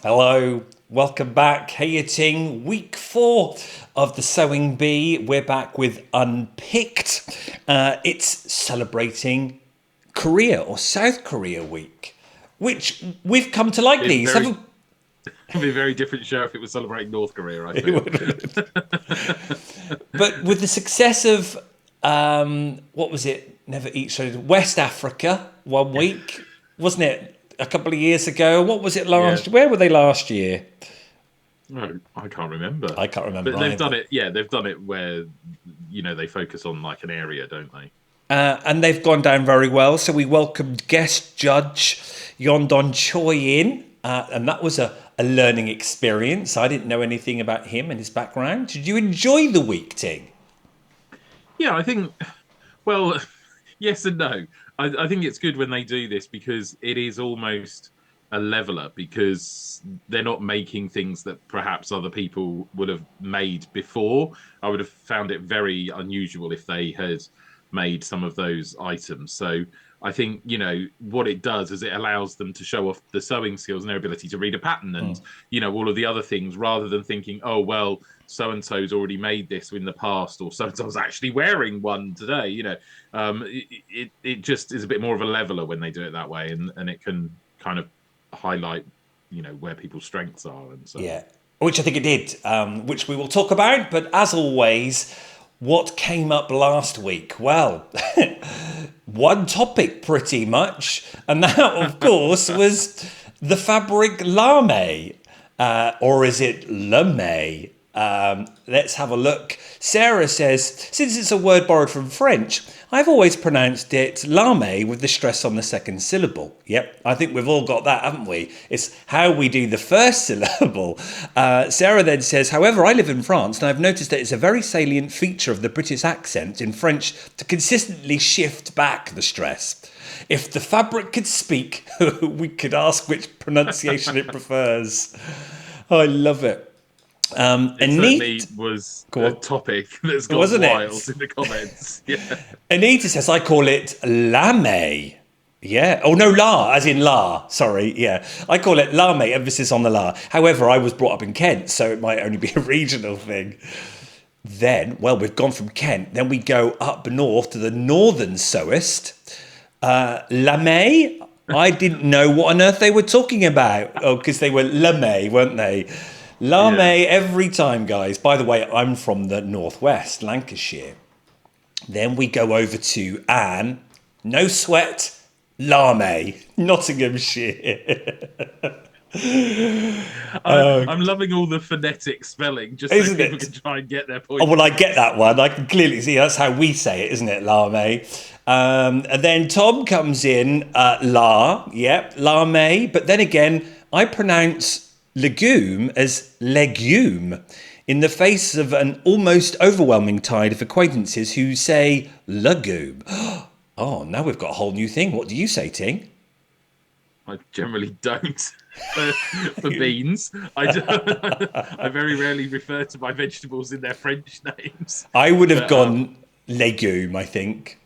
Hello, welcome back. Hey Ting, week 4 of the Sewing Bee. We're back with Unpicked. It's celebrating Korea or South Korea week, which we've come to like these. It'd be a very different show if it was celebrating North Korea, I feel. But with the success of, what was it? Never Eat Strangers. West Africa, one week, wasn't it? A couple of years ago. What was it Yeah. last? Where were they last year? No, I can't remember. I can't remember But they've either. done it, they've done it where, they focus on like an area, don't they? And they've gone down very well. So we welcomed guest judge Yondon Choi in, and that was a learning experience. I didn't know anything about him and his background. Did you enjoy the week, Ting? Yeah, I think, well, yes and no. I think it's good when they do this because it is almost a leveler because they're not making things that perhaps other people would have made before. I would have found it very unusual if they had made some of those items. So I think, what it does is it allows them to show off the sewing skills and their ability to read a pattern and, all of the other things rather than thinking, oh, well, so and so's already made this in the past or so and so's actually wearing one today. It just is a bit more of a leveler when they do it that way and it can kind of highlight, where people's strengths are and so. Yeah, which I think it did, which we will talk about. But as always, what came up last week? Well, one topic pretty much, and that, of course, was the fabric Lar-may, or is it Luh-May? Let's have a look. Sarah says, since it's a word borrowed from French, I've always pronounced it Lar-may with the stress on the second syllable. Yep, I think we've all got that, haven't we? It's how we do the first syllable. Sarah then says, however, I live in France and I've noticed that it's a very salient feature of the British accent in French to consistently shift back the stress. If the fabric could speak, we could ask which pronunciation it prefers. I love it. It certainly was a topic that's gone wasn't wild it? in the comments. Yeah. Anita says, I call it Lar-may. Yeah. Oh, no, La, as in La. Sorry. Yeah. I call it Lar-may, emphasis on the La. However, I was brought up in Kent, so it might only be a regional thing. Then, well, we've gone from Kent. Then we go up north to the northern sewist. Lar-may. I didn't know what on earth they were talking about. Oh, because they were Luh-may, weren't they? Lar-may every time, guys. By the way, I'm from the northwest, Lancashire. Then we go over to Anne. No sweat, Lar-may, Nottinghamshire. I'm loving all the phonetic spelling just so Isn't people it? can try and get their point. Oh, well, I get that one. I can clearly see that's how we say it, isn't it, Lar-may? And then Tom comes in, Lar-may. But then again, I pronounce legume as legume in the face of an almost overwhelming tide of acquaintances who say legume. Oh, now we've got a whole new thing. What do you say, Ting? I generally don't for beans. I very rarely refer to my vegetables in their French names. I would have But, gone legume, I think.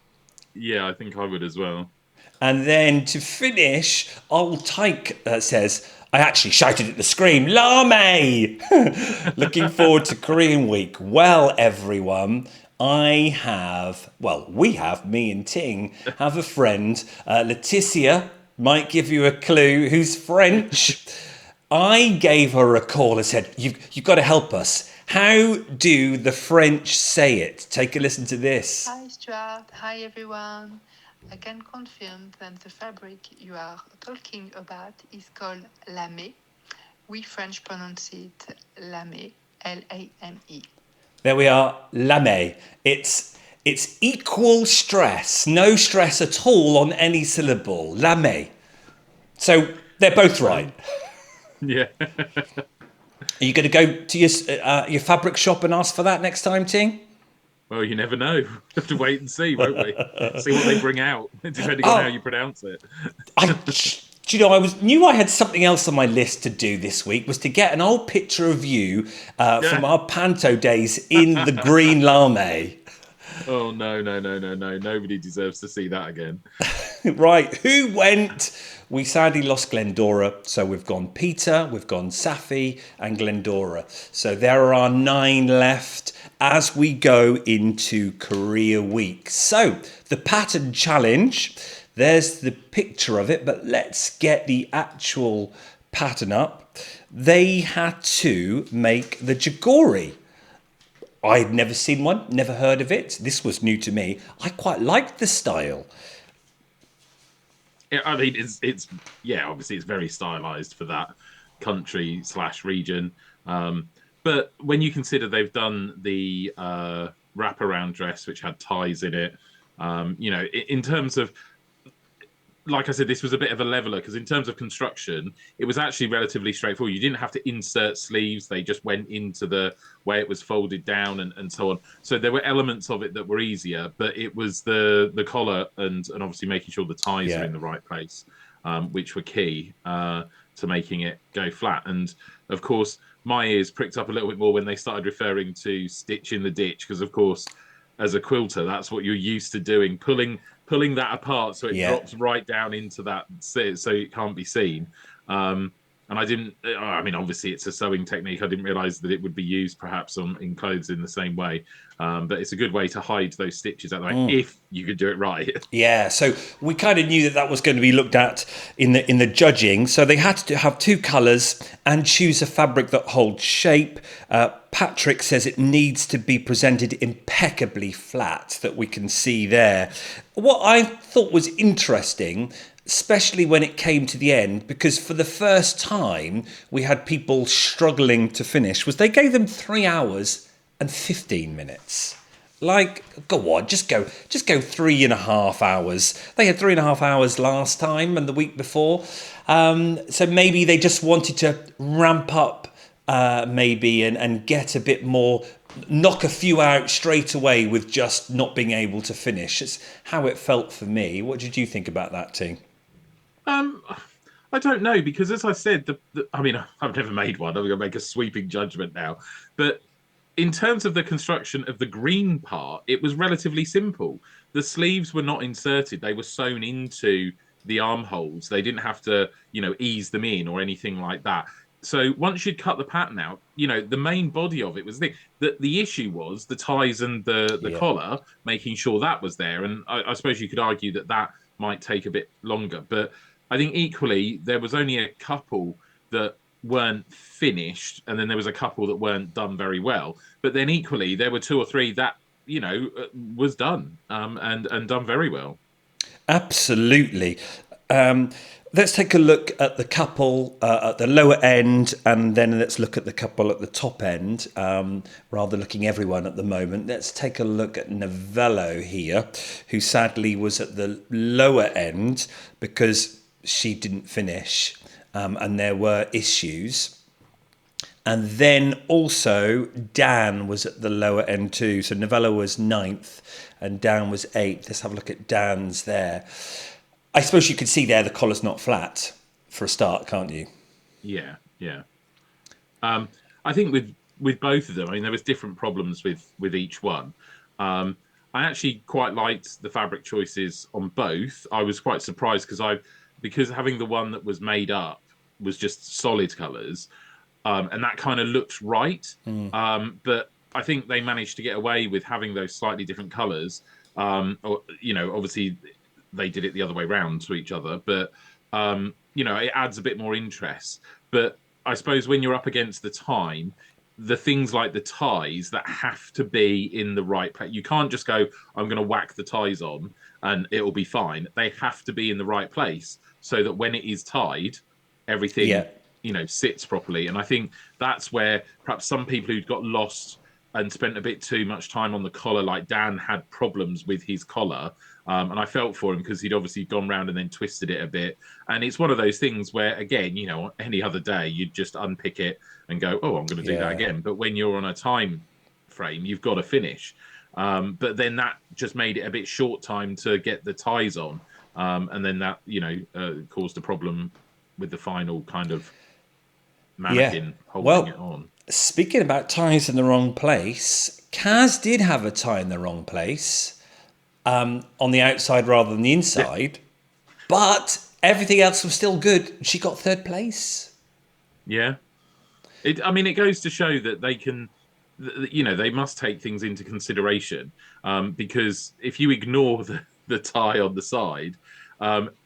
yeah, I think I would as well. And then to finish, old Tyke says, I actually shouted at the screen, Lar-may! Looking forward to Korean week. Well, everyone, we have, me and Ting, have a friend, Leticia, might give you a clue, who's French. I gave her a call and said, you've got to help us. How do the French say it? Take a listen to this. Hi Stuart, hi everyone. I can confirm that the fabric you are talking about is called Lar-may. We French pronounce it Lar-may, L-A-M-E. There we are, Lar-may. It's equal stress, no stress at all on any syllable, Lar-may. So they're both right. Yeah. Are you going to go to your fabric shop and ask for that next time, Ting? Well, you never know. We'll have to wait and see, won't we? See what they bring out, depending on how you pronounce it. Do you know, knew I had something else on my list to do this week, was to get an old picture of you from our panto days in the green Lar-may. Oh, no. Nobody deserves to see that again. Right, who went? We sadly lost Glendora, so we've gone Peter, we've gone Safi, and Glendora. So there are 9 left as we go into career week. So the pattern challenge, there's the picture of it, but let's get the actual pattern up. They had to make the Jagori. I'd never seen one, never heard of it. This was new to me. I quite liked the style. Yeah, I mean, it's obviously it's very stylized for that country / region. But when you consider they've done the wraparound dress, which had ties in it, in terms of, like I said, this was a bit of a leveler because in terms of construction, it was actually relatively straightforward. You didn't have to insert sleeves. They just went into the way it was folded down and so on. So there were elements of it that were easier, but it was the collar and obviously making sure the ties are in the right place, which were key to making it go flat. And of course, my ears pricked up a little bit more when they started referring to stitch in the ditch because, of course, as a quilter, that's what you're used to doing, pulling that apart so it drops right down into that so it can't be seen. And I mean, obviously it's a sewing technique. I didn't realize that it would be used perhaps in clothes in the same way. But it's a good way to hide those stitches out there if you could do it right. Yeah, so we kind of knew that was going to be looked at in the judging. So they had to have 2 colours and choose a fabric that holds shape. Patrick says it needs to be presented impeccably flat, that we can see there. What I thought was interesting, especially when it came to the end, because for the first time we had people struggling to finish, was they gave them 3 hours and 15 minutes. Like, go on, just go 3.5 hours. They had 3.5 hours last time and the week before. So maybe they just wanted to ramp up maybe and get a bit more, knock a few out straight away with just not being able to finish. It's how it felt for me. What did you think about that, Ting? I don't know, because as I said, I mean, I've never made one. I'm going to make a sweeping judgment now. But in terms of the construction of the green part, it was relatively simple. The sleeves were not inserted. They were sewn into the armholes. They didn't have to, ease them in or anything like that. So once you'd cut the pattern out, the main body of it was the issue was the ties and the collar, making sure that was there. And I suppose you could argue that might take a bit longer. But I think equally, there was only a couple that weren't finished, and then there was a couple that weren't done very well. But then equally, there were 2 or 3 that, was done and done very well. Absolutely. Let's take a look at the couple at the lower end, and then let's look at the couple at the top end, rather looking everyone at the moment. Let's take a look at Novello here, who sadly was at the lower end because she didn't finish, and there were issues. And then also Dan was at the lower end too. So Novello was 9th and Dan was 8th. Let's have a look at Dan's there. I suppose you could see there the collar's not flat for a start, can't you? Yeah. I think with both of them, I mean, there was different problems with each one. I actually quite liked the fabric choices on both. I was quite surprised because having the one that was made up was just solid colours, and that kind of looked right. But I think they managed to get away with having those slightly different colours. Obviously they did it the other way round to each other, but it adds a bit more interest. But I suppose when you're up against the time, the things like the ties that have to be in the right place, you can't just go, I'm going to whack the ties on and it'll be fine. They have to be in the right place so that when it is tied, everything sits properly. And I think that's where perhaps some people who'd got lost and spent a bit too much time on the collar, like Dan had problems with his collar. And I felt for him because he'd obviously gone round and then twisted it a bit. And it's one of those things where, again, any other day, you'd just unpick it and go, oh, I'm going to do that again. But when you're on a time frame, you've got to finish. But then that just made it a bit short time to get the ties on. And then that, caused a problem with the final kind of mannequin holding it on. Speaking about ties in the wrong place, Kaz did have a tie in the wrong place, on the outside rather than the inside. But everything else was still good. She got third place. Yeah. It goes to show that they can, they must take things into consideration. Because if you ignore the tie on the side,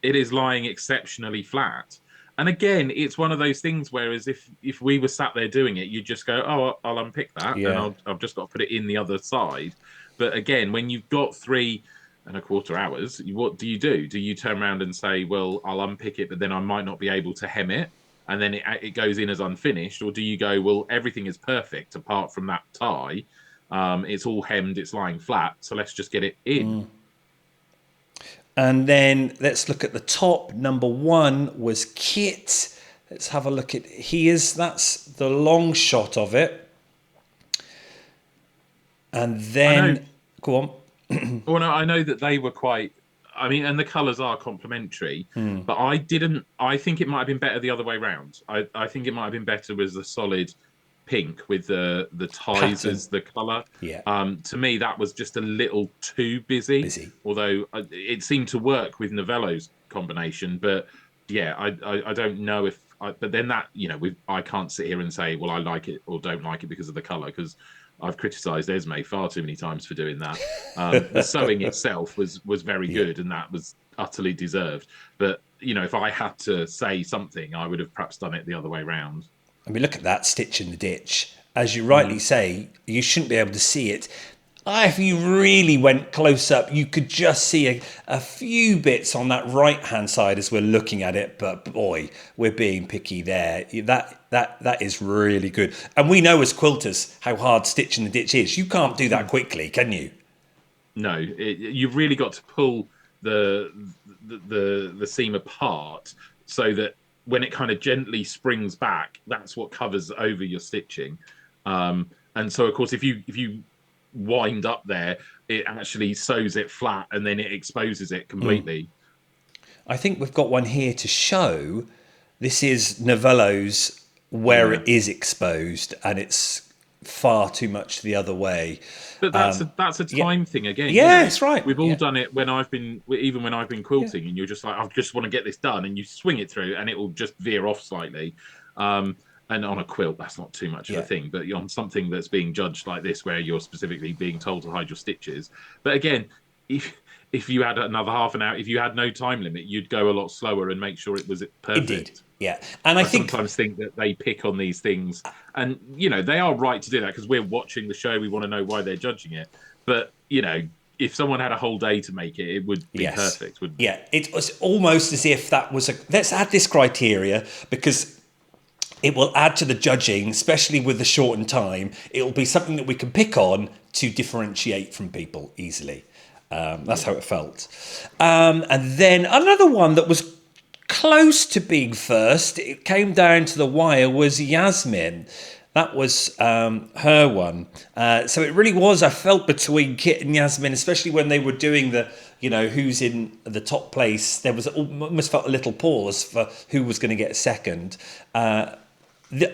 it is lying exceptionally flat. And again, it's one of those things. Whereas if we were sat there doing it, you'd just go, "Oh, I'll unpick that, and Yeah. I've just got to put it in the other side." But again, when you've got 3.25 hours, what do? Do you turn around and say, "Well, I'll unpick it, but then I might not be able to hem it," and then it goes in as unfinished? Or do you go, "Well, everything is perfect apart from that tie. It's all hemmed, it's lying flat, so let's just get it in." And then let's look at the top. Number 1 was Kit. Let's have a look at his. That's the long shot of it. And then, go on. Well, no, I know that they were quite. And the colours are complementary, but I think it might have been better the other way round. I think it might have been better with the solid pink with the ties Pattern. as the colour. Yeah. To me, that was just a little too busy. Although it seemed to work with Novello's combination, but yeah, I don't know if. But then that I can't sit here and say, well, I like it or don't like it because of the colour, because I've criticised Esme far too many times for doing that. The sewing itself was very good, and that was utterly deserved. But if I had to say something, I would have perhaps done it the other way round. I mean, look at that stitch in the ditch. As you rightly say, you shouldn't be able to see it. If you really went close up, you could just see a few bits on that right-hand side as we're looking at it. But boy, we're being picky there. That is really good. And we know as quilters how hard stitch in the ditch is. You can't do that quickly, can you? No, you've really got to pull the seam apart so that when it kind of gently springs back, that's what covers over your stitching. And so, of course, if you wind up there, it actually sews it flat and then it exposes it completely. I think we've got one here to show. This is Novello's where it is exposed, and it's far too much the other way. But that's a time thing again. Yeah, that's right. We've all done it when I've been quilting, and you're just like, I just want to get this done, and you swing it through, and it will just veer off slightly. And on a quilt, that's not too much of a thing. But on something that's being judged like this, where you're specifically being told to hide your stitches. But again, if you had another half an hour, if you had no time limit, you'd go a lot slower and make sure it was perfect. Indeed. Yeah. And I sometimes think that they pick on these things, and they are right to do that, because we're watching the show, we want to know why they're judging it. But if someone had a whole day to make it, it would be perfect. Yeah, it was almost as if that was let's add this criteria, because it will add to the judging, especially with the shortened time. It will be something that we can pick on to differentiate from people easily. That's how it felt. And then another one that was close to being first, it came down to the wire, was Yasmin. That was her one. So it really was, I felt, between Kit and Yasmin, especially when they were doing the, who's in the top place. There was almost felt a little pause for who was going to get second.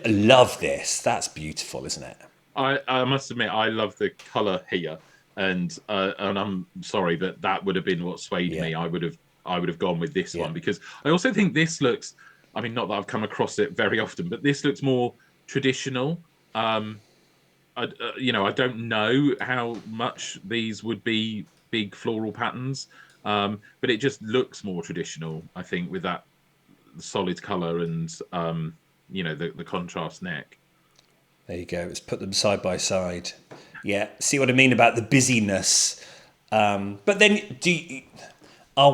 Love this. That's beautiful, isn't it? I must admit, I love the colour here. And I'm sorry, but that would have been what swayed me. I would have gone with this one, because I also think this looks, not that I've come across it very often, but this looks more traditional. I don't know how much these would be big floral patterns, but it just looks more traditional, I think, with that solid colour and the contrast neck. There you go. Let's put them side by side. Yeah, see what I mean about the busyness. But then, are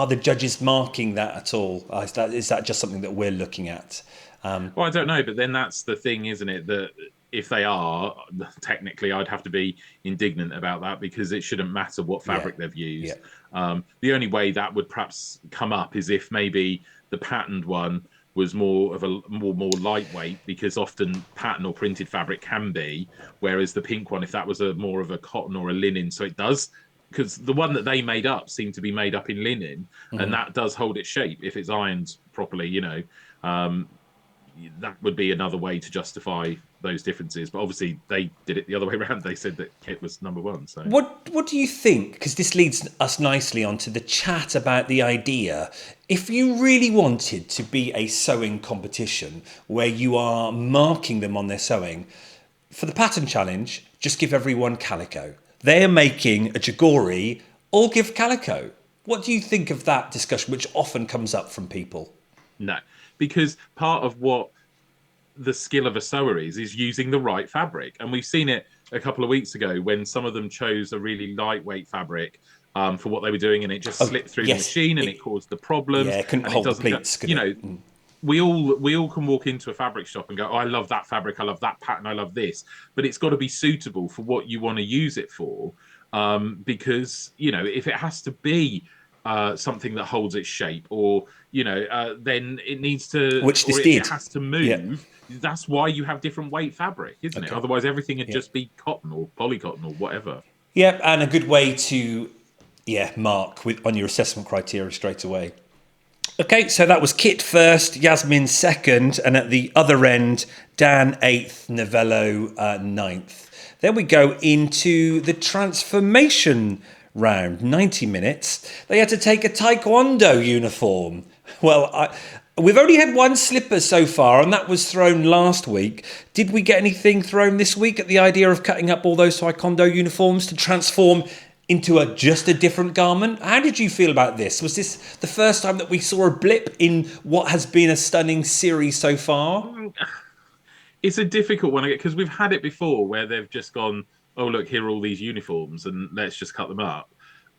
the judges marking that at all? Is that just something that we're looking at? Well, I don't know, but then that's the thing, isn't it? That if they are, technically, I'd have to be indignant about that, because it shouldn't matter what fabric they've used. The only way that would perhaps come up is if maybe the patterned one was more of a more lightweight, because often pattern or printed fabric can be, whereas the pink one, if that was more of a cotton or a linen, so it does, because the one that they made up seemed to be made up in linen, and that does hold its shape if it's ironed properly. That would be another way to justify those differences. But obviously they did it the other way around. They said that kit was number one. So What do you think? Because this leads us nicely onto the chat about the idea. If you really wanted to be a sewing competition where you are marking them on their sewing, for the pattern challenge, just give everyone calico. They're making a jagori, all give calico. What do you think of that discussion, which often comes up from people? no, because part of what the skill of a sewer is using the right fabric. And we've seen it a couple of weeks ago when some of them chose a really lightweight fabric for what they were doing, and it just slipped through the machine and it caused the problems. Yeah, it couldn't and hold it doesn't the pleats. you know, we all can walk into a fabric shop and go, oh, I love that fabric, I love that pattern, I love this, but it's got to be suitable for what you want to use it for. Because if it has to be something that holds its shape, or then it needs to, which this or did. it has to move. Yeah. That's why you have different weight fabric, isn't it? Otherwise, everything would just be cotton or polycotton or whatever. Yeah, and a good way to mark on your assessment criteria straight away. Okay, so that was Kit first, Yasmin second, and at the other end, Dan 8th, Novello 9th. Then we go into the transformation round, 90 minutes. They had to take a taekwondo uniform. Well, we've only had one slipper so far, and that was thrown last week. Did we get anything thrown this week at the idea of cutting up all those taekwondo uniforms to transform into just a different garment? How did you feel about this? Was this the first time that we saw a blip in what has been a stunning series so far? It's a difficult one because we've had it before where they've just gone, oh, look, here are all these uniforms and let's just cut them up.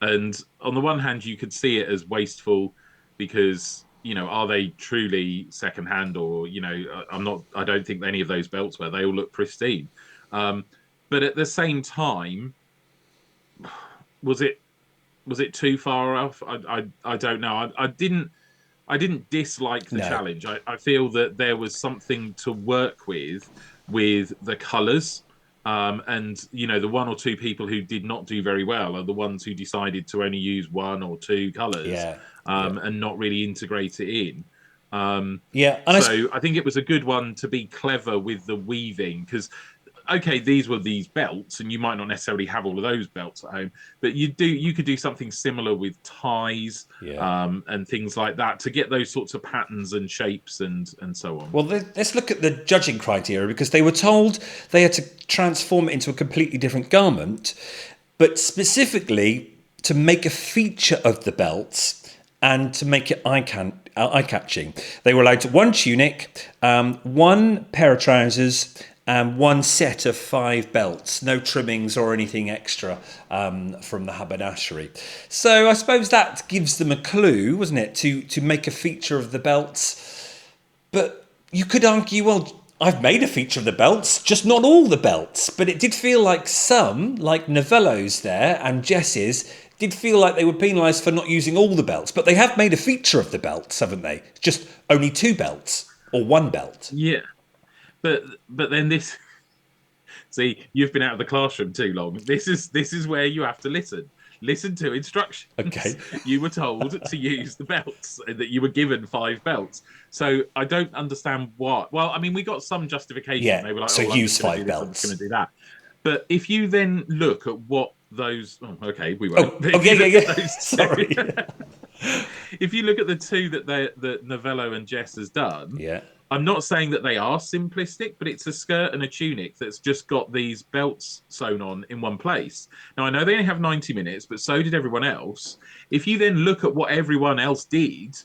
And on the one hand, you could see it as wasteful because, are they truly secondhand, or, I don't think any of those belts were. They all look pristine. But at the same time, was it too far off? I don't know. I didn't dislike the challenge. I feel that there was something to work with the colours. And the one or two people who did not do very well are the ones who decided to only use one or two colours, and not really integrate it in. So I think it was a good one to be clever with the weaving, because okay, these were these belts, and you might not necessarily have all of those belts at home, but you could do something similar with ties, and things like that to get those sorts of patterns and shapes and so on. Well, let's look at the judging criteria, because they were told they had to transform it into a completely different garment, but specifically to make a feature of the belts and to make it eye-catching. They were allowed one tunic, one pair of trousers, and one set of 5 belts, no trimmings or anything extra from the haberdashery. So I suppose that gives them a clue, wasn't it, to make a feature of the belts. But you could argue, well, I've made a feature of the belts, just not all the belts. But it did feel like some, like Novello's there and Jess's, did feel like they were penalised for not using all the belts. But they have made a feature of the belts, haven't they? Just only 2 belts or 1 belt. Yeah. But then this, see, you've been out of the classroom too long. This is where you have to listen to instructions. Okay. You were told to use the belts, and that you were given 5 belts. So I don't understand what. Well, I mean, we got some justification. Yeah. They were like, so use 5 belts. I'm just going to do that. But if you then look at what those, we won't. Yeah. Sorry. If you look at the 2 that Novello and Jess has done, I'm not saying that they are simplistic, but it's a skirt and a tunic that's just got these belts sewn on in one place. Now, I know they only have 90 minutes, but so did everyone else. If you then look at what everyone else did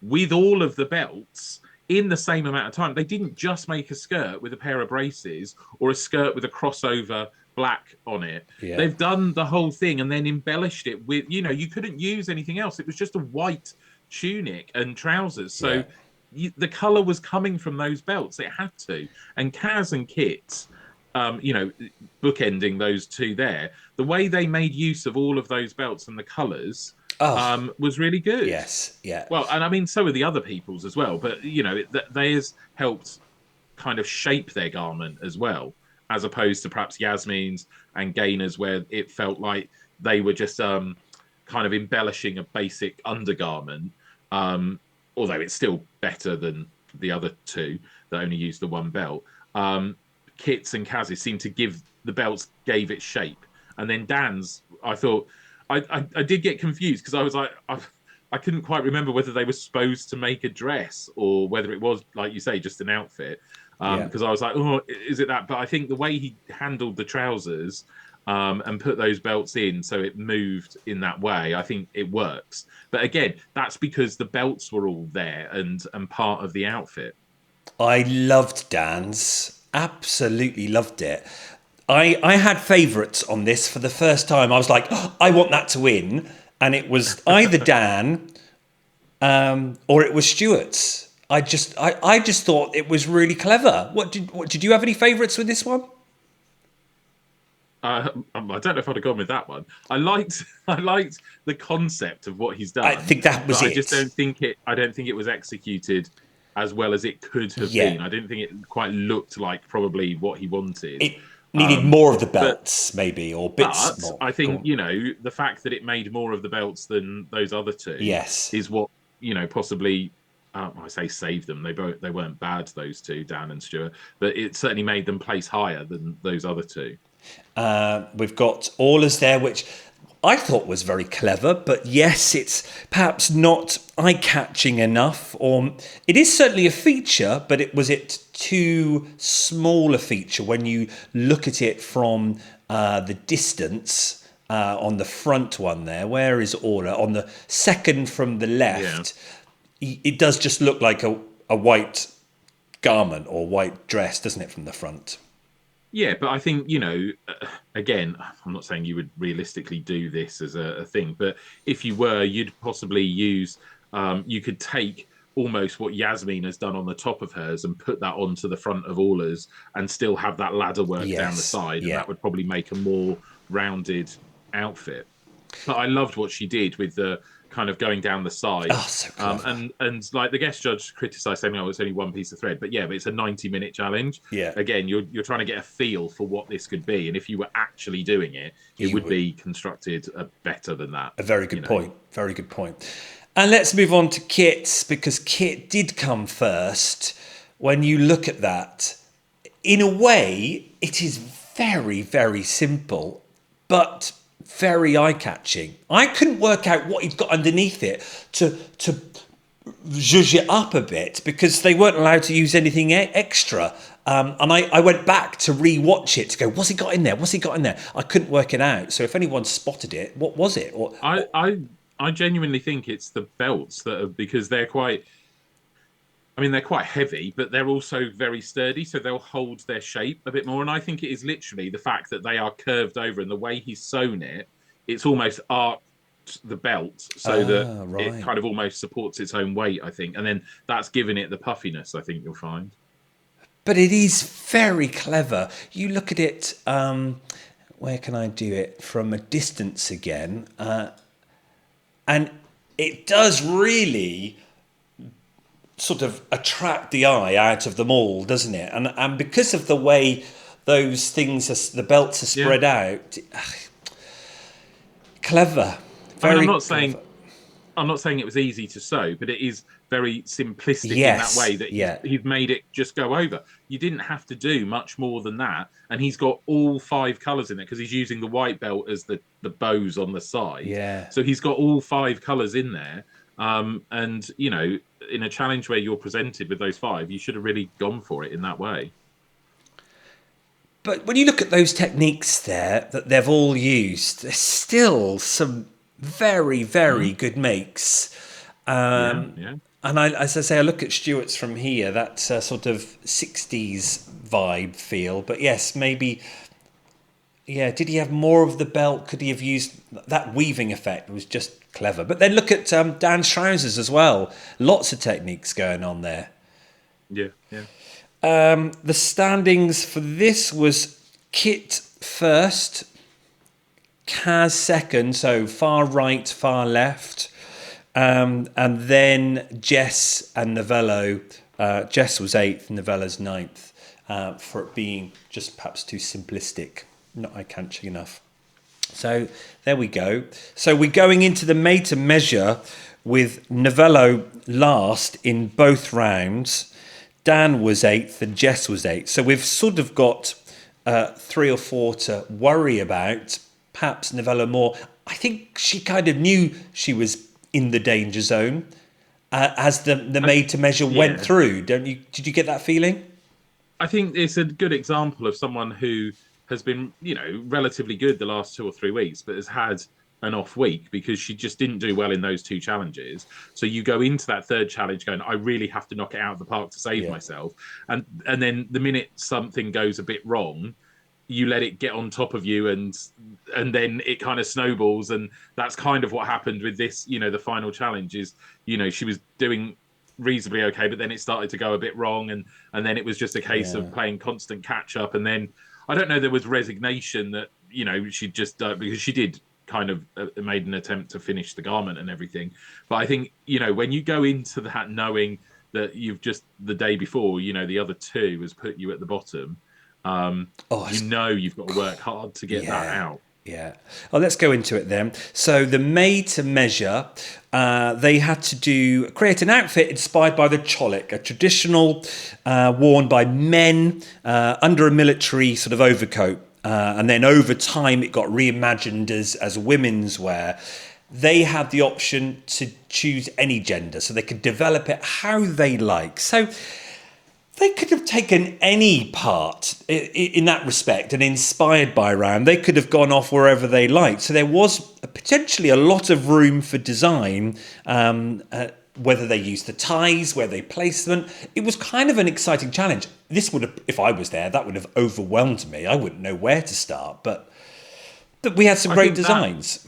with all of the belts in the same amount of time, they didn't just make a skirt with a pair of braces or a skirt with a crossover black on it. Yeah. They've done the whole thing and then embellished it with, you couldn't use anything else. It was just a white tunic and trousers. So the colour was coming from those belts. It had to. And Kaz and Kit, bookending those 2 there, the way they made use of all of those belts and the colours was really good. Yes, yeah. Well, and I mean, so are the other people's as well. But, they has helped kind of shape their garment as well, as opposed to perhaps Yasmin's and Gainer's, where it felt like they were just kind of embellishing a basic undergarment. Although it's still better than the other 2 that only use the 1 belt. Kit's and Kaz's seemed to give the belts gave it shape, and then Dan's, I thought I did get confused because I was like I couldn't quite remember whether they were supposed to make a dress or whether it was, like you say, just an outfit. Because I was like, oh, is it that? But I think the way he handled the trousers and put those belts in so it moved in that way, I think it works. But again, that's because the belts were all there and part of the outfit. I loved Dan's. Absolutely loved it. I had favourites on this for the first time. I was like, oh, I want that to win. And it was either Dan or it was Stuart's. I just thought it was really clever. What did you have any favourites with this one? I don't know if I'd have gone with that one. I liked the concept of what he's done. I think that was it. I just don't think it was executed as well as it could have been. I didn't think it quite looked like probably what he wanted. It needed more of the belts, maybe, or bits more. I think, the fact that it made more of the belts than those other two is what, possibly, I say saved them. They weren't bad, those two, Dan and Stuart, but it certainly made them place higher than those other two. We've got Allers there, which I thought was very clever, but yes, it's perhaps not eye-catching enough, or it is certainly a feature, but was it too small a feature when you look at it from the distance on the front one there? Where is Aller? On the second from the left, it does just look like a white garment or white dress, doesn't it, from the front? Yeah, but I think, again, I'm not saying you would realistically do this as a thing, but if you were, you'd possibly use, you could take almost what Yasmin has done on the top of hers and put that onto the front of Allers and still have that ladder work down the side. And that would probably make a more rounded outfit. But I loved what she did with the kind of going down the side. Oh, so clever. And like the guest judge criticised saying, it's only one piece of thread. But but it's a 90-minute challenge. Yeah. Again, you're trying to get a feel for what this could be. And if you were actually doing it, it would be constructed better than that. A very good point. Very good point. And let's move on to Kit's, because Kit did come first. When you look at that, in a way, it is very, very simple, but very eye-catching. I couldn't work out what he'd got underneath it to zhuzh it up a bit, because they weren't allowed to use anything extra. And I went back to re-watch it to go, what's he got in there? What's he got in there? I couldn't work it out. So if anyone spotted it, what was it? I genuinely think it's the belts because they're quite... I mean, they're quite heavy, but they're also very sturdy, so they'll hold their shape a bit more. And I think it is literally the fact that they are curved over, and the way he's sewn it, it's almost arced the belt so that it kind of almost supports its own weight, I think. And then that's given it the puffiness, I think you'll find. But it is very clever. You look at it, where can I do it? From a distance again. And it does really sort of attract the eye out of them all, doesn't it? And because of the way those things, the belts are spread out, clever. Very clever. I'm not saying it was easy to sew, but it is very simplistic in that way that he's made it just go over. You didn't have to do much more than that, and he's got all 5 colours in it because he's using the white belt as the bows on the side. Yeah. So he's got all 5 colours in there, and in a challenge where you're presented with those 5, you should have really gone for it in that way. But when you look at those techniques there that they've all used, there's still some very, very good makes. And as I say, I look at Stuart's from here, that's a sort of 60s vibe feel. But yes, maybe, did he have more of the belt? Could he have used that weaving effect? Was just clever. But then look at Dan's trousers as well. Lots of techniques going on there. Yeah. The standings for this was Kit first, Kaz second, so far right, far left, and then Jess and Novello. Jess was 8th, Novello's 9th, for it being just perhaps too simplistic, not eye-catching enough. So there we go. So we're going into the made to measure with Novello last in both rounds, Dan was 8th, and Jess was 8th. So we've sort of got 3 or 4 to worry about. Perhaps Novella more. I think she kind of knew she was in the danger zone as the made to measure went through. Don't you? Did you get that feeling? I think it's a good example of someone who has been, relatively good the last 2 or 3 weeks, but has had an off week because she just didn't do well in those 2 challenges. So you go into that 3rd challenge going, I really have to knock it out of the park to save myself. And then the minute something goes a bit wrong, you let it get on top of you, and then it kind of snowballs. And that's kind of what happened with this. The final challenge is, she was doing reasonably okay, but then it started to go a bit wrong, and then it was just a case of playing constant catch up. And then I don't know, there was resignation that she just because she did kind of made an attempt to finish the garment and everything. But I think when you go into that knowing that you've just the day before the other 2 has put you at the bottom, you've got to work hard to get that out. Yeah. Well, let's go into it then. So the made to measure, they had to create an outfit inspired by the cholik, a traditional worn by men under a military sort of overcoat. And then over time, it got reimagined as women's wear. They had the option to choose any gender, so they could develop it how they like. So they could have taken any part in that respect and inspired by Ram. They could have gone off wherever they liked. So there was potentially a lot of room for design, whether they used the ties, where they placed them. It was kind of an exciting challenge. This would have, if I was there, that would have overwhelmed me. I wouldn't know where to start, but we had some great designs.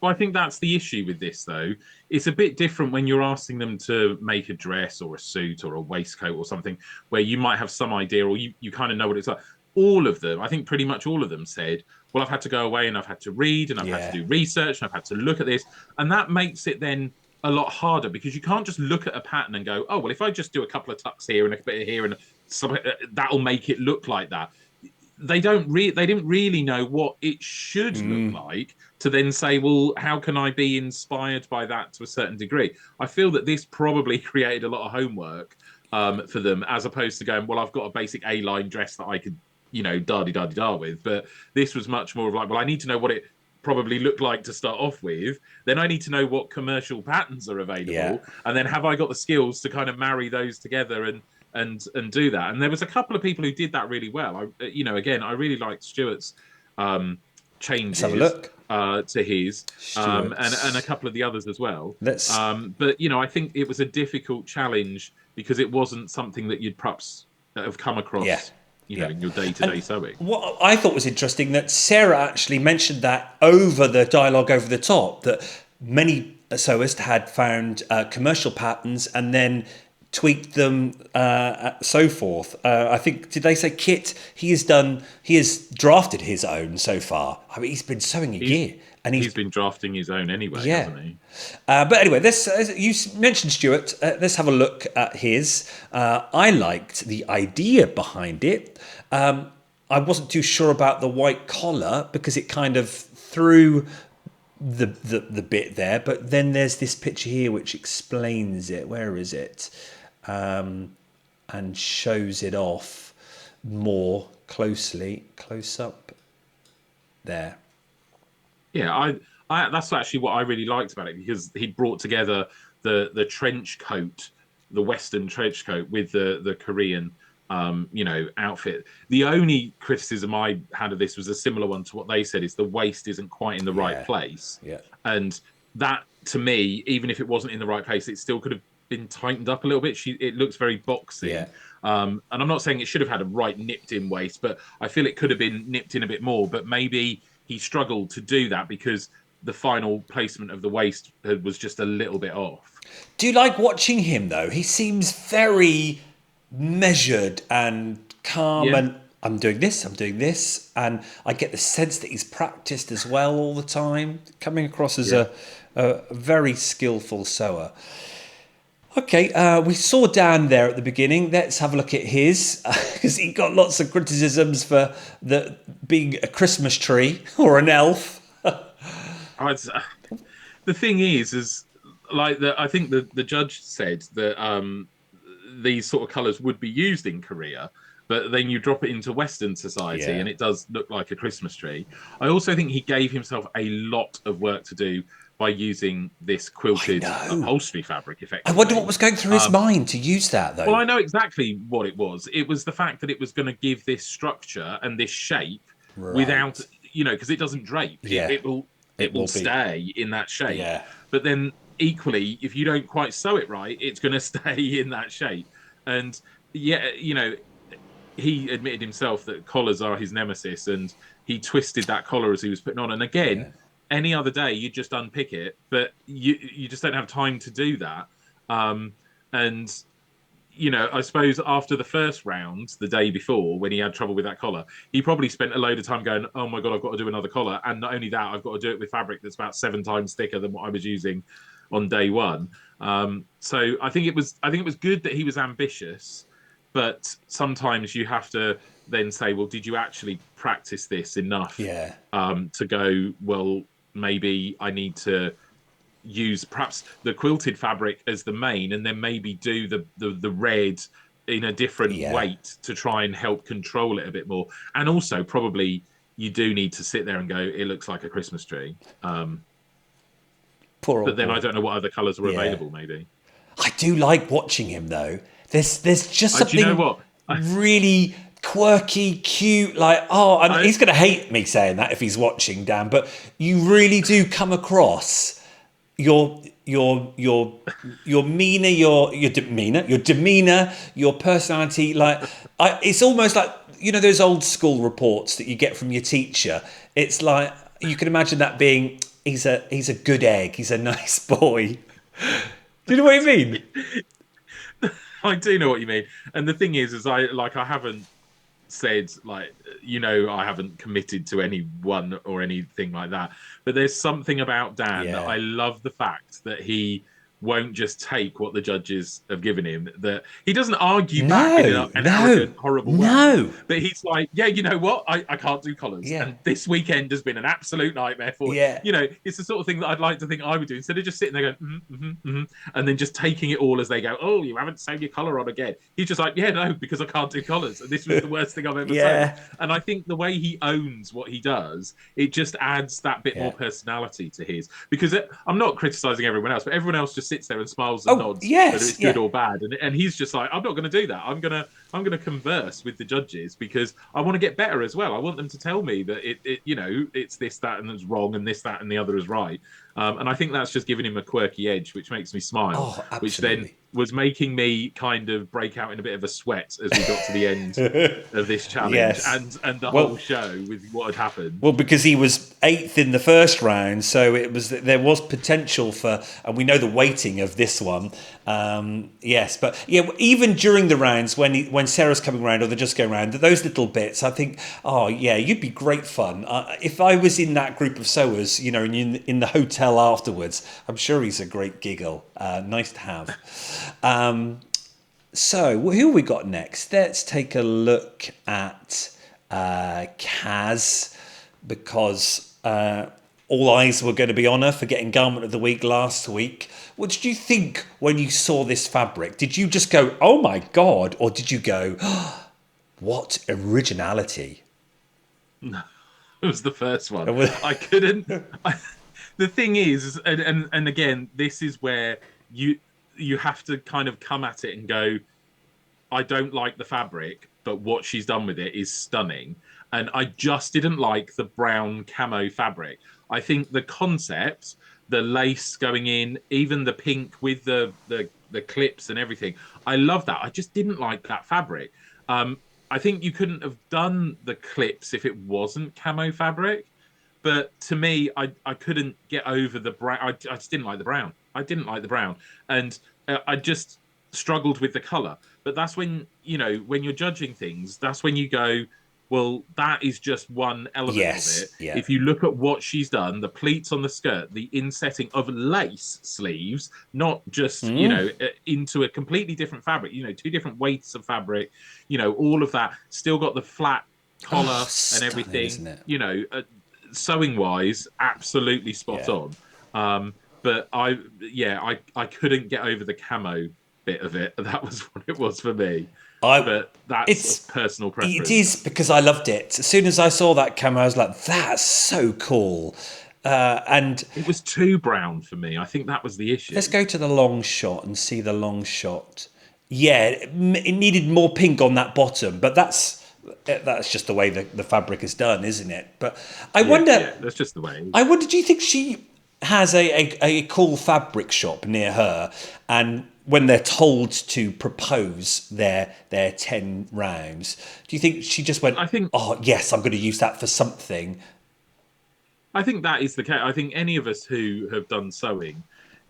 Well, I think that's the issue with this, though. It's a bit different when you're asking them to make a dress or a suit or a waistcoat or something where you might have some idea, or you kind of know what it's like. All of them, I think pretty much all of them said, well, I've had to go away and I've had to read and I've had to do research and I've had to look at this. And that makes it then a lot harder because you can't just look at a pattern and go, oh, well, if I just do a couple of tucks here and a bit here and something, that'll make it look like that. They didn't really know what it should look like to then say, well, how can I be inspired by that to a certain degree? I feel that this probably created a lot of homework for them, as opposed to going, well, I've got a basic A-line dress that I could, da-di-da-di-da with. But this was much more of like, well, I need to know what it probably looked like to start off with. Then I need to know what commercial patterns are available. Yeah. And then have I got the skills to kind of marry those together and do that. And there was a couple of people who did that really well. Again, I really liked Stuart's changes to his and a couple of the others as well. But I think it was a difficult challenge because it wasn't something that you'd perhaps have come across in your day-to-day sewing. What I thought was interesting that Sarah actually mentioned that over the dialogue over the top, that many sewers had found commercial patterns and then tweaked them, so forth. I think, did they say Kit? He has drafted his own so far. I mean, he's been sewing a year, and he's been drafting his own anyway, hasn't he? But anyway, you mentioned Stuart. Let's have a look at his. I liked the idea behind it. I wasn't too sure about the white collar because it kind of threw the bit there. But then there's this picture here which explains it. Where is it? And shows it off more close up there. Yeah, I that's actually what I really liked about it, because he brought together the trench coat, the Western trench coat, with the Korean outfit. The only criticism I had of this was a similar one to what they said, is the waist isn't quite in the right place. Yeah. And that, to me, even if it wasn't in the right place, it still could have been tightened up a little bit. It looks very boxy. Yeah. And I'm not saying it should have had a right nipped in waist, but I feel it could have been nipped in a bit more. But maybe he struggled to do that because the final placement of the waist was just a little bit off. Do you like watching him, though? He seems very measured and calm, and I'm doing this, and I get the sense that he's practiced as well all the time, coming across as a very skillful sewer. Okay, we saw Dan there at the beginning. Let's have a look at his, because he got lots of criticisms for being a Christmas tree or an elf. The thing is like I think the judge said that these sort of colours would be used in Korea, but then you drop it into Western society and it does look like a Christmas tree. I also think he gave himself a lot of work to do by using this quilted upholstery fabric, I effectively. wonder what was going through his mind to use that, though. Well, I know exactly what it was. It was the fact that it was going to give this structure and this shape without, because it doesn't drape. Yeah. It will stay in that shape. Yeah. But then equally, if you don't quite sew it right, it's going to stay in that shape. And he admitted himself that collars are his nemesis, and he twisted that collar as he was putting on. And again, any other day you just unpick it, but you just don't have time to do that. And I suppose after the first round, the day before, when he had trouble with that collar, he probably spent a load of time going, "Oh my god, I've got to do another collar." And not only that, I've got to do it with fabric that's about 7 times thicker than what I was using on day one. So I think it was good that he was ambitious, but sometimes you have to then say, well, did you actually practice this enough to go, well, maybe I need to use perhaps the quilted fabric as the main, and then maybe do the red in a different weight to try and help control it a bit more. And also probably you do need to sit there and go, it looks like a Christmas tree. But then I don't know what other colours were available. Maybe I do like watching him though. There's just something do you know what? really quirky, cute, he's going to hate me saying that if he's watching, Dan, but you really do come across your demeanor, your personality. It's almost like, those old school reports that you get from your teacher. It's like, you can imagine that being, he's a good egg, he's a nice boy. Do you know what I mean? I do know what you mean. And the thing is I haven't said, I haven't committed to anyone or anything like that. But there's something about Dan that I love, the fact that he won't just take what the judges have given him, that he doesn't argue back in an arrogant, horrible way. But he's like, you know what? I can't do collars. And this weekend has been an absolute nightmare for it's the sort of thing that I'd like to think I would do, instead of just sitting there going, and then just taking it all as they go, oh, you haven't sewn your collar on again. He's just like, because I can't do collars. And this was the worst thing I've ever sewn. And I think the way he owns what he does, it just adds that bit more personality to his. Because I'm not criticising everyone else, but everyone else just sits there and smiles and nods whether it's good or bad, and he's just like, I'm not going to do that. I'm gonna converse with the judges because I want to get better as well. I want them to tell me that it's this, that, and that's wrong, and this, that, and the other is right. And I think that's just giving him a quirky edge, which makes me smile, which then was making me kind of break out in a bit of a sweat as we got to the end of this challenge and the whole show with what had happened. Well, because he was 8th in the first round, so there was potential for, and we know the weighting of this one. But even during the rounds when Sarah's coming around or they're just going around, those little bits, I think, you'd be great fun. If I was in that group of sewers, and in the hotel afterwards, I'm sure he's a great giggle. Nice to have. So who have we got next? Let's take a look at Kaz, because all eyes were going to be on her for getting Garment of the Week last week. What did you think when you saw this fabric? Did you just go, oh my God, or did you go, oh, what originality? No, it was the first one. I couldn't. The thing is, and again, this is where you have to kind of come at it and go, I don't like the fabric, but what she's done with it is stunning. And I just didn't like the brown camo fabric. I think the concept, the lace going in, even the pink with the clips and everything, I love that. I just didn't like that fabric. I think you couldn't have done the clips if it wasn't camo fabric. But to me, I couldn't get over the brown. I just didn't like the brown. And I just struggled with the colour. But that's when, when you're judging things, that's when you go, well, that is just one element of it. Yeah. If you look at what she's done, the pleats on the skirt, the insetting of lace sleeves, not just, into a completely different fabric, 2 different weights of fabric, all of that, still got the flat collar and everything, isn't it? Sewing wise, absolutely spot on. But I couldn't get over the camo bit of it. That was what it was for me. I But that's it's a personal it preference. is because I loved it. As soon as I saw that camera, I was like, "That's so cool." And It was too brown for me. I think that was the let's issue. go to the long shot and see the long shot. Yeah, it needed more pink on that bottom, but that's just the way the fabric is done, isn't it? But I Yeah, wonder, yeah, that's just the way it is. I wonder, do you think she has a cool fabric shop near her, and when they're told to propose their 10 rounds, do you think she just went, I think oh yes, I'm going to use that for something? I think that is the case. I think any of us who have done sewing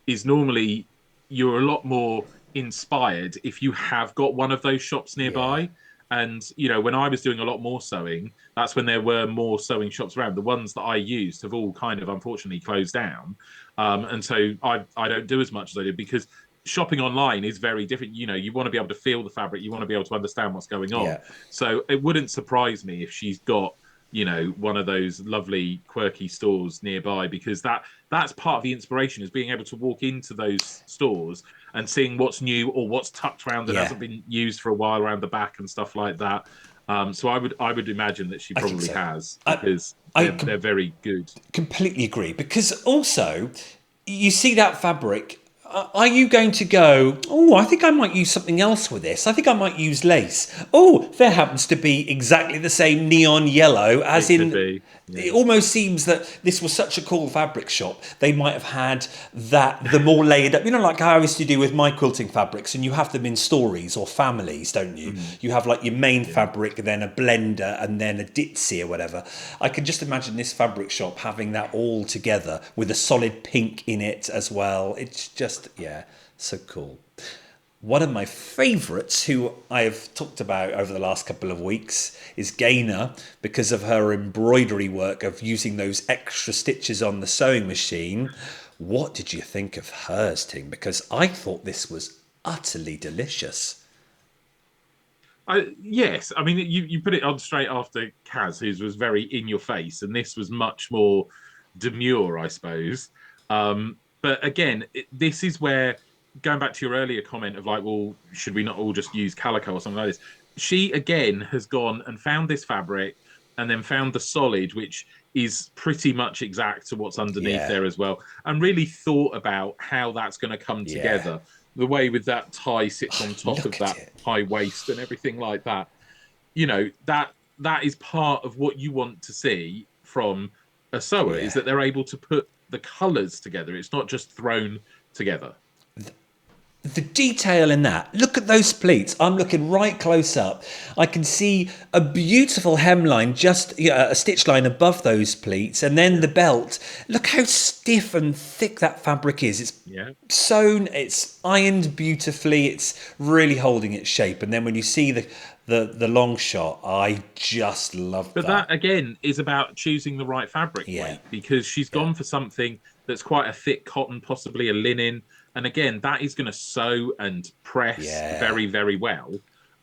is normally you're a lot more inspired if you have got one of those shops Yeah, nearby. And when I was doing a lot more sewing, that's when there were more sewing shops around. The ones that I used have all kind of unfortunately closed down, and so I don't do as much as I did because shopping online is very different. You want to be able to feel the fabric, you want to be able to understand what's going on. yeah, So it wouldn't surprise me if she's got one of those lovely quirky stores nearby because that's part of the inspiration is being able to walk into those stores and seeing what's new or what's tucked around that yeah. hasn't been used for a while around the back and stuff like that. So I would imagine that she I think probably so. has I because I they're very good. completely agree because also you see that fabric. Are you going to go, oh, I think I might use something else with this? I think I might use lace. Oh, there happens to be exactly the same neon yellow, as It could in, be, yeah. it almost seems that this was such a cool fabric shop. They might have had the more layered up, like how I used to do with my quilting fabrics, and you have them in stories or families, don't you? Mm, You have like your main yeah. fabric, then a blender, and then a ditzy or whatever. I can just imagine this fabric shop having that all together with a solid pink in it as well. It's just, yeah, so cool. One of my favourites, who I have talked about over the last couple of weeks, is Gaynor because of her embroidery work of using those extra stitches on the sewing machine. What did you think of hers, Ting? Because I thought this was utterly delicious. Yes, I mean you put it on straight after Kaz, whose was very in your face, and this was much more demure, I suppose. But again, this is where going back to your earlier comment of like, well, should we not all just use calico or something like this? She again has gone and found this fabric and then found the solid, which is pretty much exact to what's underneath Yeah, there as well, and really thought about how that's going to come yeah. together. The way with that tie sits on top of Look at that it. high waist and everything like that. That is part of what you want to see from a sewer is Yeah. that they're able to put the colors together. It's not just thrown together. The detail in that. Look at those pleats. I'm looking right close up. I can see a beautiful hemline, just a stitch line above those pleats, and then Yeah, the belt. Look how stiff and thick that fabric is. It's yeah. sewn, it's ironed beautifully, it's really holding its shape. And then when you see the long shot, I just love But that. that again is about choosing the right fabric Yeah, weight because she's yeah, gone for something that's quite a thick cotton, possibly a linen. And again, that is going to sew and press yeah. very, very well.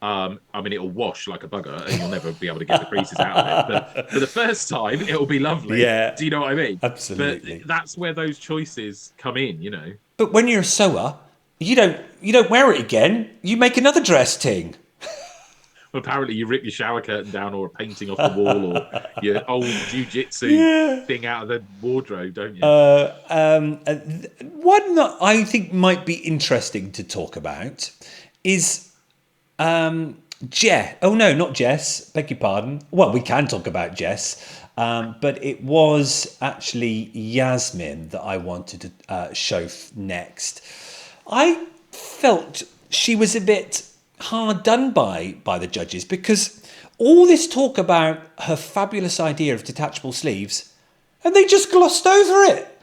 I mean, it'll wash like a bugger and you'll never be able to get the creases out of it. But for the first time, it'll be lovely. Yeah, Do you know what I mean? But absolutely. that's where those choices come in. But when you're a sewer, you don't wear it again. You make another dress, Ting. Apparently, you rip your shower curtain down or a painting off the wall or your old jujitsu Yeah. thing out of the wardrobe, don't you? One that I think might be interesting to talk about is Jess. Oh no, not Jess. Beg your pardon. Well, we can talk about Jess, but it was actually Yasmin that I wanted to show next. I felt she was a bit hard done by the judges because all this talk about her fabulous idea of detachable sleeves, and they just glossed over it.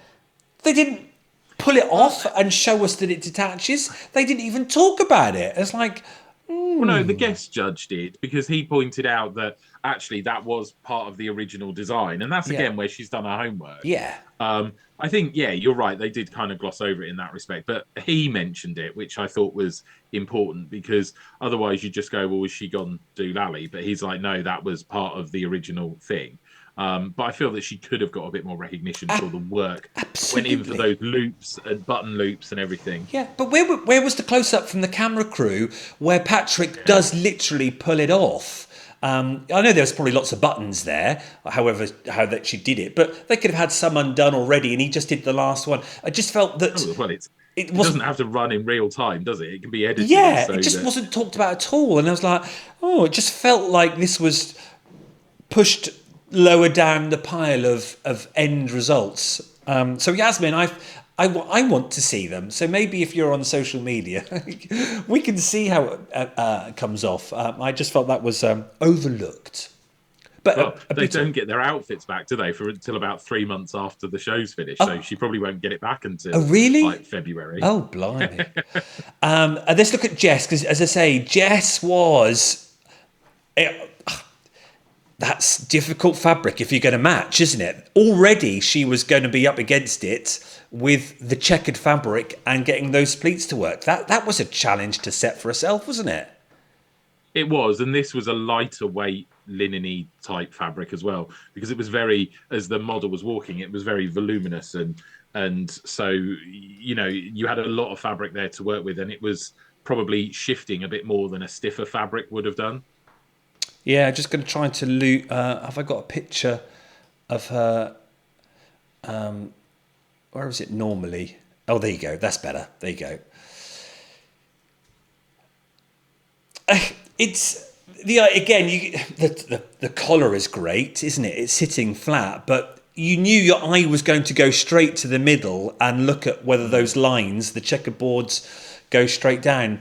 They didn't pull it Well, off and show us that it detaches. They didn't even talk about it. It's like, Well, no, the guest judge did because he pointed out that actually that was part of the original design, and that's yeah, again where she's done her homework. yeah, I think, yeah, you're right. They did kind of gloss over it in that respect, but he mentioned it, which I thought was important because otherwise you just go, "Well, has she gone do lally?" But he's like, "No, that was part of the original thing." But I feel that she could have got a bit more recognition for the work that went in for Absolutely. those loops and button loops and everything. Yeah, but where was the close up from the camera crew where Patrick does literally pull it off? I know there's probably lots of buttons there, however how that she did it, but they could have had some undone already, and he just did the last one. I just felt that Oh, well, it it wasn't. doesn't have to run in real time, does it? It can be edited Yeah, so it just that wasn't talked about at all, and I was like, oh, it just felt like this was pushed lower down the pile of end results. So Yasmin, I want to see them. So maybe if you're on social media, we can see how it comes off. I just felt that was overlooked. But well, a they bit don't of, get their outfits back, do they, for until about 3 months after the show's finished. So she probably won't get it back oh until really? like February. Oh blimey. Let's look at Jess because, as I say, Jess was. That's difficult fabric if you're going to match, isn't it? Already she was going to be up against it with the checkered fabric and getting those pleats to work. That was a challenge to set for herself, wasn't it? It was, and this was a lighter weight linen-y type fabric as well, because it was very, as the model was walking, it was very voluminous, and so you had a lot of fabric there to work with, and it was probably shifting a bit more than a stiffer fabric would have done. Yeah, just going to try to loot. Have I got a picture of her? Where is it normally? Oh, there you go. That's better. There you go. It's again. The collar is great, isn't it? It's sitting flat, but you knew your eye was going to go straight to the middle and look at whether those lines, the checkerboards, go straight down.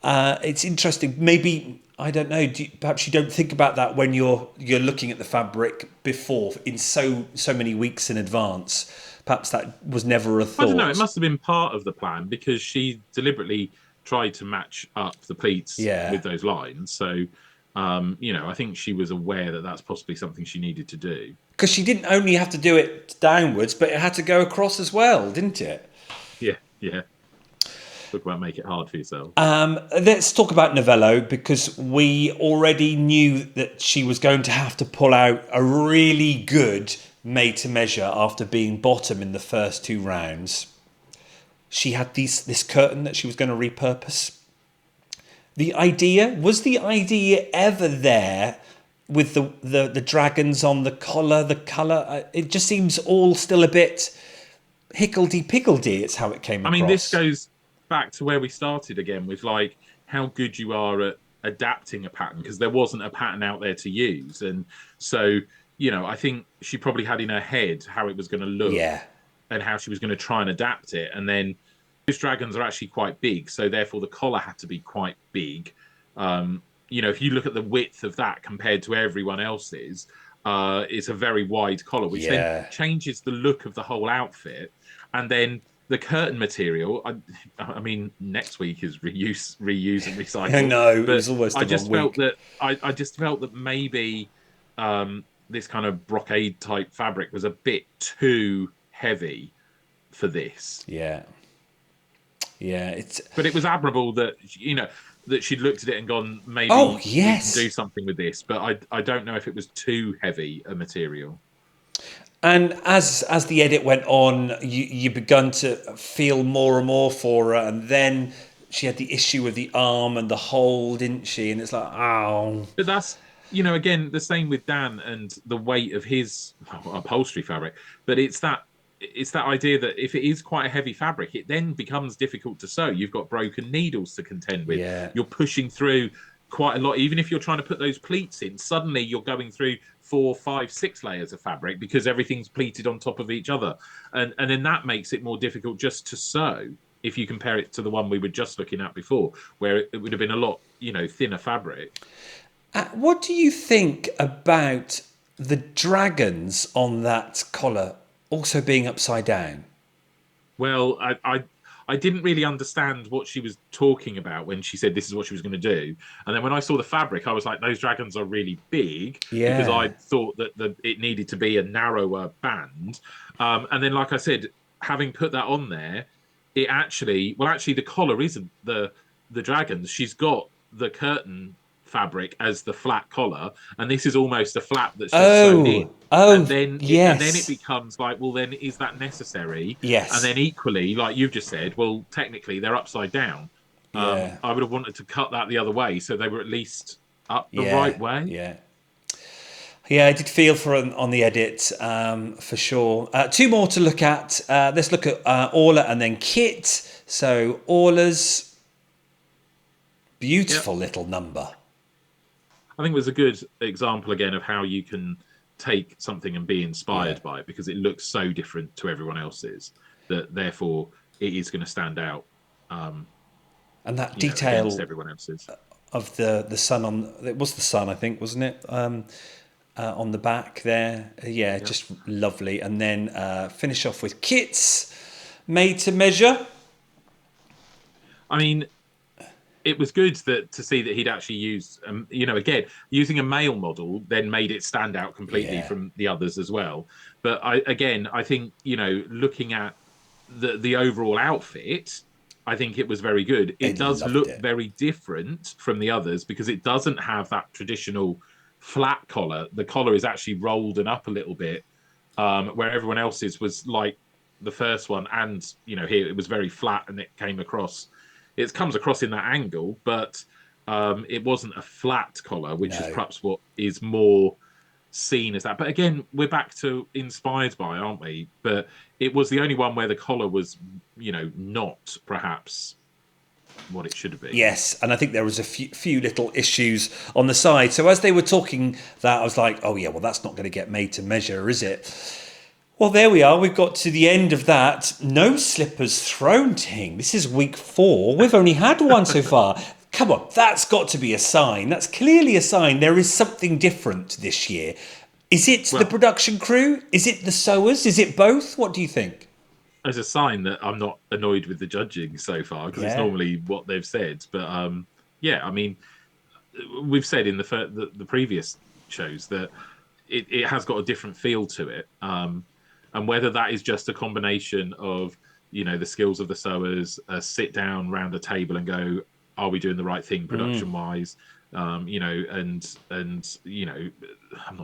It's interesting. Maybe I don't know. Perhaps you don't think about that when you're looking at the fabric before in so many weeks in advance. Perhaps that was never a I don't know. It thought. must have been part of the plan because she deliberately tried to match up the pleats Yeah, with those lines. So, I think she was aware that that's possibly something she needed to do. because she didn't only have to do it downwards, but it had to go across as well, didn't it? Yeah, yeah. Talk about make it hard for yourself. Let's talk about Novello because we already knew that she was going to have to pull out a really good made to measure after being bottom in the first two rounds. She had this curtain that she was going to repurpose. Was the idea ever there with the dragons on the collar, the colour? It just seems all still a bit hickledy-pickledy. It's how it came I across. mean, this goes back to where we started again with like how good you are at adapting a pattern because there wasn't a pattern out there to use. And so, I think she probably had in her head how it was going to look Yeah. and how she was going to try and adapt it. And then those dragons are actually quite big. So therefore the collar had to be quite big. If you look at the width of that compared to everyone else's, it's a very wide collar, which then changes the look of the whole outfit. And then the curtain material, I mean, next week is reuse, and recycle. I know, but it was almost I just felt week. that I just felt that maybe this kind of brocade type fabric was a bit too heavy for this. Yeah. But it was admirable that that she'd looked at it and gone, maybe Oh, we yes. can do something with this. But I don't know if it was too heavy a material. And as the edit went on, you begun to feel more and more for her, and then she had the issue with the arm and the hole, didn't she? And it's like, oh. But that's again the same with Dan and the weight of his upholstery fabric. But it's that idea that if it is quite a heavy fabric, it then becomes difficult to sew. You've got broken needles to contend with. Yeah. You're pushing through quite a lot. Even if you're trying to put those pleats in, suddenly you're going through 4, 5, 6 layers of fabric because everything's pleated on top of each other. And then that makes it more difficult just to sew if you compare it to the one we were just looking at before, where it would have been a lot, thinner fabric. What do you think about the dragons on that collar also being upside down? Well, I didn't really understand what she was talking about when she said this is what she was going to do. And then when I saw the fabric, I was like, those dragons are really big because I thought that it needed to be a narrower band. And then, like I said, having put that on there, actually the collar isn't the dragons. She's got the curtain fabric as the flat collar, and this is almost a flap that's just sewn in. Oh, And then it yes. becomes like, well, then is that necessary? And Yes. then equally, like you've just said, well, technically they're upside down. Yeah. I would have wanted to cut that the other way, so they were at least up the Yeah. right way. Yeah. Yeah, I did feel for on the edit, for sure. Two more to look at. Let's look at Orla and then Kit. So Orla's beautiful little number. I think it was a good example again of how you can take something and be inspired by it, because it looks so different to everyone else's that therefore it is going to stand out. And that Against detail everyone else's. of the sun on, it was the sun, I think, wasn't it? On the back there. Yeah, just lovely. And then finish off with Kit's made to measure. I mean, it was good to see that he'd actually used, again, using a male model then made it stand out completely from the others as well. But I think, looking at the overall outfit, I think it was very good. It does look very different from the others because it doesn't have that traditional flat collar. The collar is actually rolled and up a little bit, where everyone else's was like the first one. And, here it was very flat and it comes across in that angle, but it wasn't a flat collar, which is perhaps what is more seen as that. But again, we're back to inspired by, aren't we? But it was the only one where the collar was, not perhaps what it should have been. Yes, and I think there was a few little issues on the side. So as they were talking that, I was like, oh yeah, well, that's not going to get made to measure, is it? Well, there we are. We've got to the end of that. No slippers thrown, Ting. This is week 4. We've only had one so far. Come on, that's got to be a sign. That's clearly a sign there is something different this year. Is it the production crew? Is it the sewers? Is it both? What do you think? As a sign that I'm not annoyed with the judging so far, because it's normally what they've said. But I mean, we've said in the previous shows that it has got a different feel to it. And whether that is just a combination of, the skills of the sewers, sit down round a table and go, are we doing the right thing production-wise? I'm not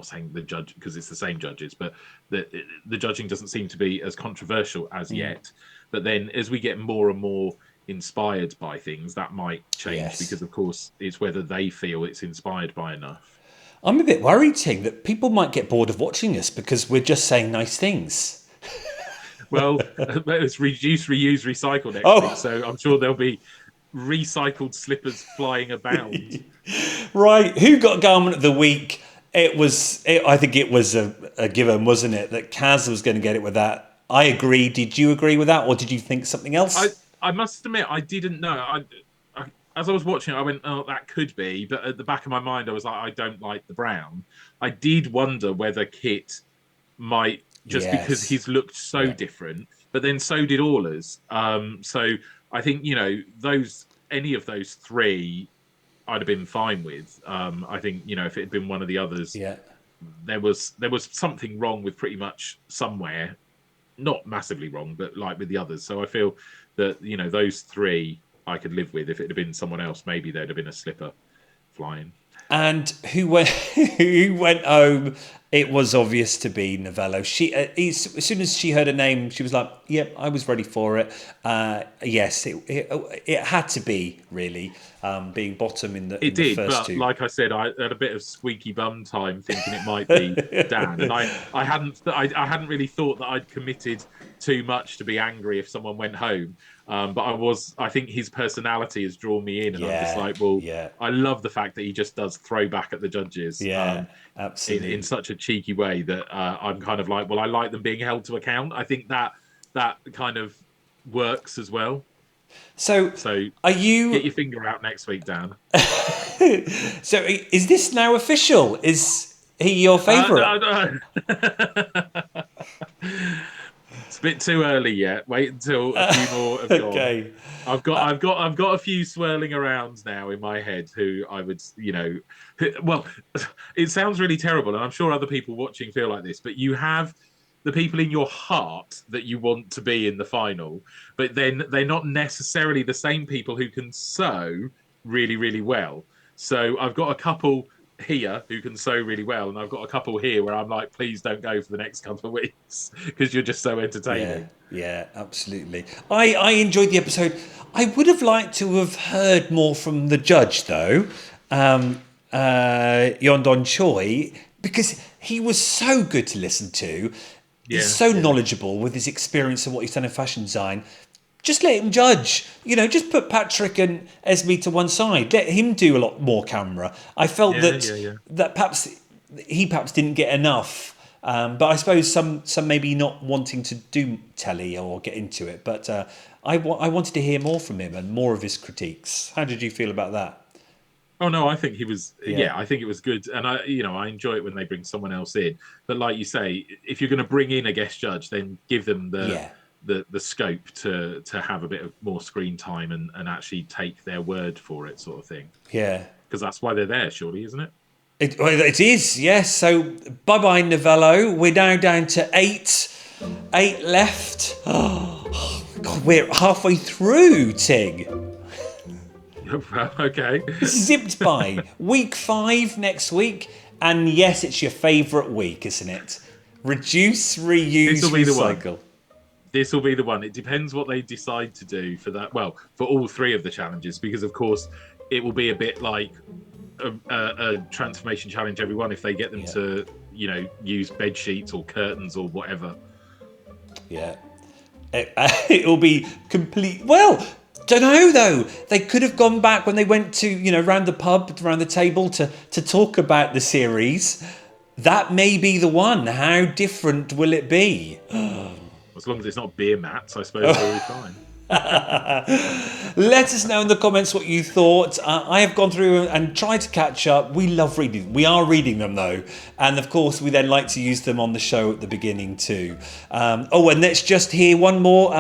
saying the judge, because it's the same judges, but the judging doesn't seem to be as controversial as yet. But then as we get more and more inspired by things, that might change, because of course it's whether they feel it's inspired by enough. I'm a bit worried, Ting, that people might get bored of watching us because we're just saying nice things. Well, it's reduce, reuse, recycle next week, so I'm sure there'll be recycled slippers flying abound. Right, who got garment of the week? I think it was a given, wasn't it, that Kaz was going to get it with that. I agree. Did you agree with that, or did you think something else? I must admit, I didn't know. As I was watching it, I went, oh, that could be. But at the back of my mind, I was like, I don't like the brown. I did wonder whether Kit might, just because he's looked so different. But then so did Orla's. So I think, any of those three, I'd have been fine with. I think, if it had been one of the others, there was something wrong with pretty much somewhere. Not massively wrong, but like with the others. So I feel that, those three I could live with. If it had been someone else, maybe there'd have been a slipper flying. And who went home? It was obvious to be Novello. She, as soon as she heard her name, she was like, "Yep, I was ready for it." Yes, it had to be really being bottom in the first two. Like I said, I had a bit of squeaky bum time thinking it might be Dan, and I hadn't really thought that I'd committed too much to be angry if someone went home. But I think his personality has drawn me in, and I'm just like, I love the fact that he just does throw back at the judges. Absolutely. In such a cheeky way that I'm kind of like, well, I like them being held to account. I think that kind of works as well. So are you... Get your finger out next week, Dan. So is this now official? Is he your favourite? No. It's a bit too early yet. Wait until a few more have gone. Okay. I've got a few swirling around now in my head who I would, well, it sounds really terrible, and I'm sure other people watching feel like this, but you have the people in your heart that you want to be in the final, but then they're not necessarily the same people who can sew really, really well. So I've got a couple here who can sew really well, and I've got a couple here where I'm like, please don't go for the next couple of weeks because you're just so entertaining. Yeah, absolutely. I enjoyed the episode. I would have liked to have heard more from the judge, though, Yondon Choi, because he was so good to listen to. He's so knowledgeable with his experience and what he's done in fashion design. Just let him judge. Just put Patrick and Esme to one side. Let him do a lot more camera. I felt that perhaps he didn't get enough. But I suppose some maybe not wanting to do telly or get into it. But I wanted to hear more from him and more of his critiques. How did you feel about that? Oh no, I think he was. Yeah, I think it was good, and I enjoy it when they bring someone else in. But like you say, if you're going to bring in a guest judge, then give them the scope to have a bit of more screen time and actually take their word for it, sort of thing. Yeah, because that's why they're there, surely, isn't it? It is, yes. So bye Novello. We're now down to eight left. Oh, God, we're halfway through, Ting. Okay. Zipped by. Week 5 next week. And yes, it's your favourite week, isn't it? Reduce, reuse, recycle. This will be the one. It depends what they decide to do for that. Well, for all 3 of the challenges, because of course it will be a bit like a transformation challenge every one if they get them to, use bed sheets or curtains or whatever. Yeah. It will be complete. Well, don't know though. They could have gone back when they went to, round the pub, around the table to talk about the series. That may be the one. How different will it be? As long as it's not beer mats, I suppose we'll be fine. Let us know in the comments what you thought. I have gone through and tried to catch up. We love reading. We are reading them though, and of course we then like to use them on the show at the beginning too. And let's just hear one more.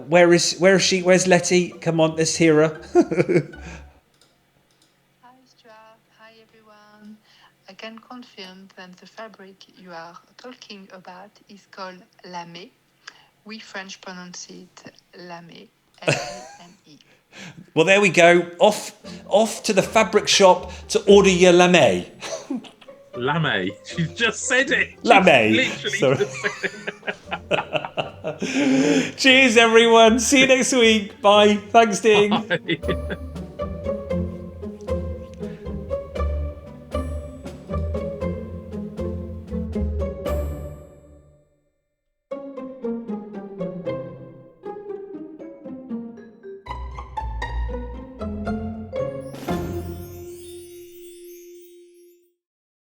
Where is she? Where's Letty? Come on, let's hear her. Hi Stuart, hi everyone. I can confirm that the fabric you are talking about is called Lar-may. We French pronounce it Lar-may, L-A-M-E. Well, there we go. Off to the fabric shop to order your Lar-may. Lar-may. She's just said it. Lar-may. Literally just said it. Cheers, everyone. See you next week. Bye. Thanks, Ding. Bye.